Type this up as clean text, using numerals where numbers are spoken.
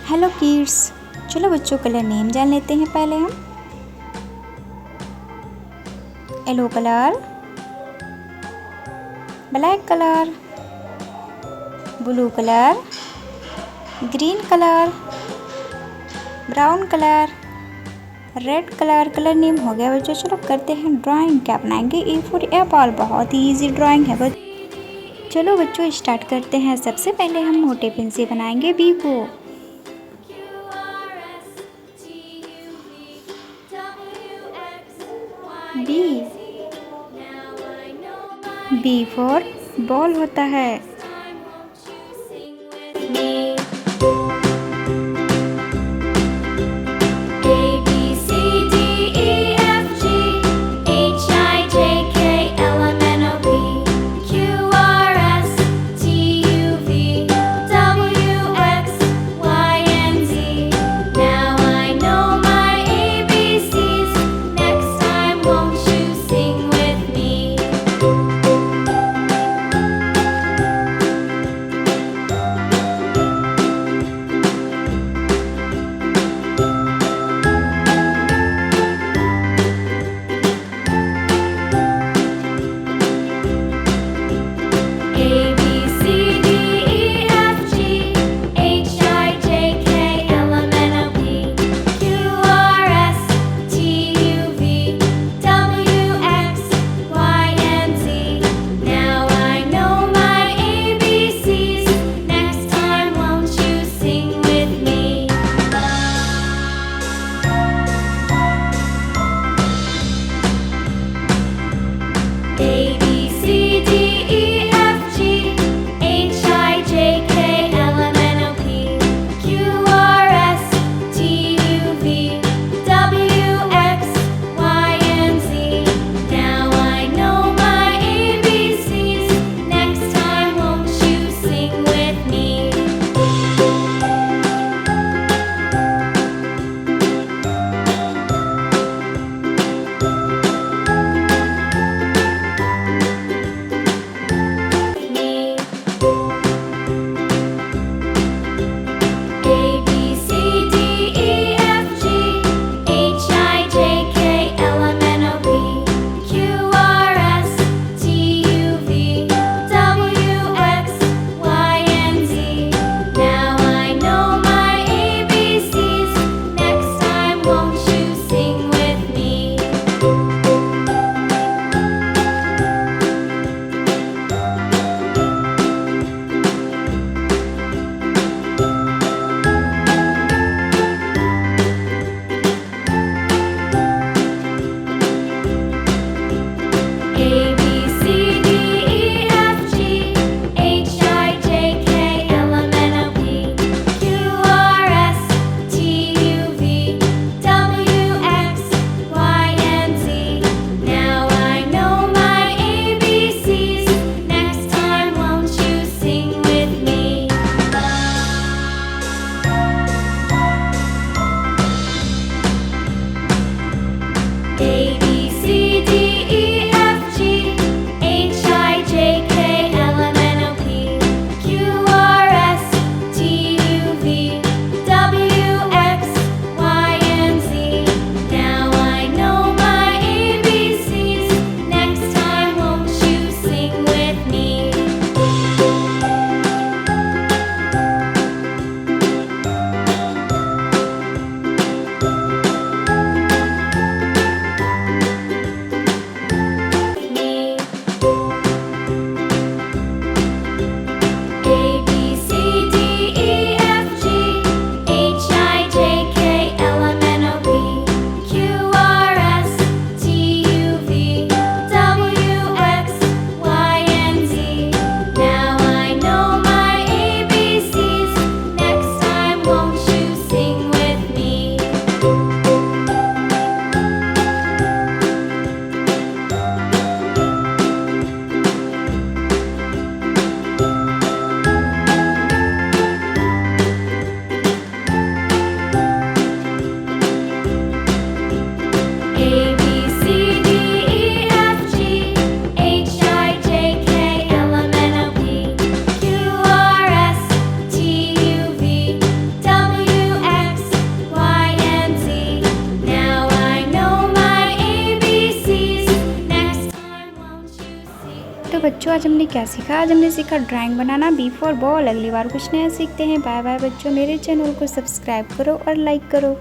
Hello kids, चलो बच्चों colour name जान लेते हैं पहले हम। Yellow colour, black colour, blue colour, green colour, brown colour, red colour. Colour name हो गया बच्चों। चलो करते हैं ड्राइंग। क्या बनाएंगे? A for Apple. बहुत ही इजी ड्राइंग है चलो बच्चों स्टार्ट करते हैं। सबसे पहले हम मोटे पेन से बनाएंगे बी को। बी फॉर बॉल होता है। तो बच्चों आज हमने क्या सीखा? आज हमने सीखा ड्राइंग बनाना, बी फॉर बॉल। अगली बार कुछ नया सीखते हैं। बाय बाय बच्चों, मेरे चैनल को सब्सक्राइब करो और लाइक करो।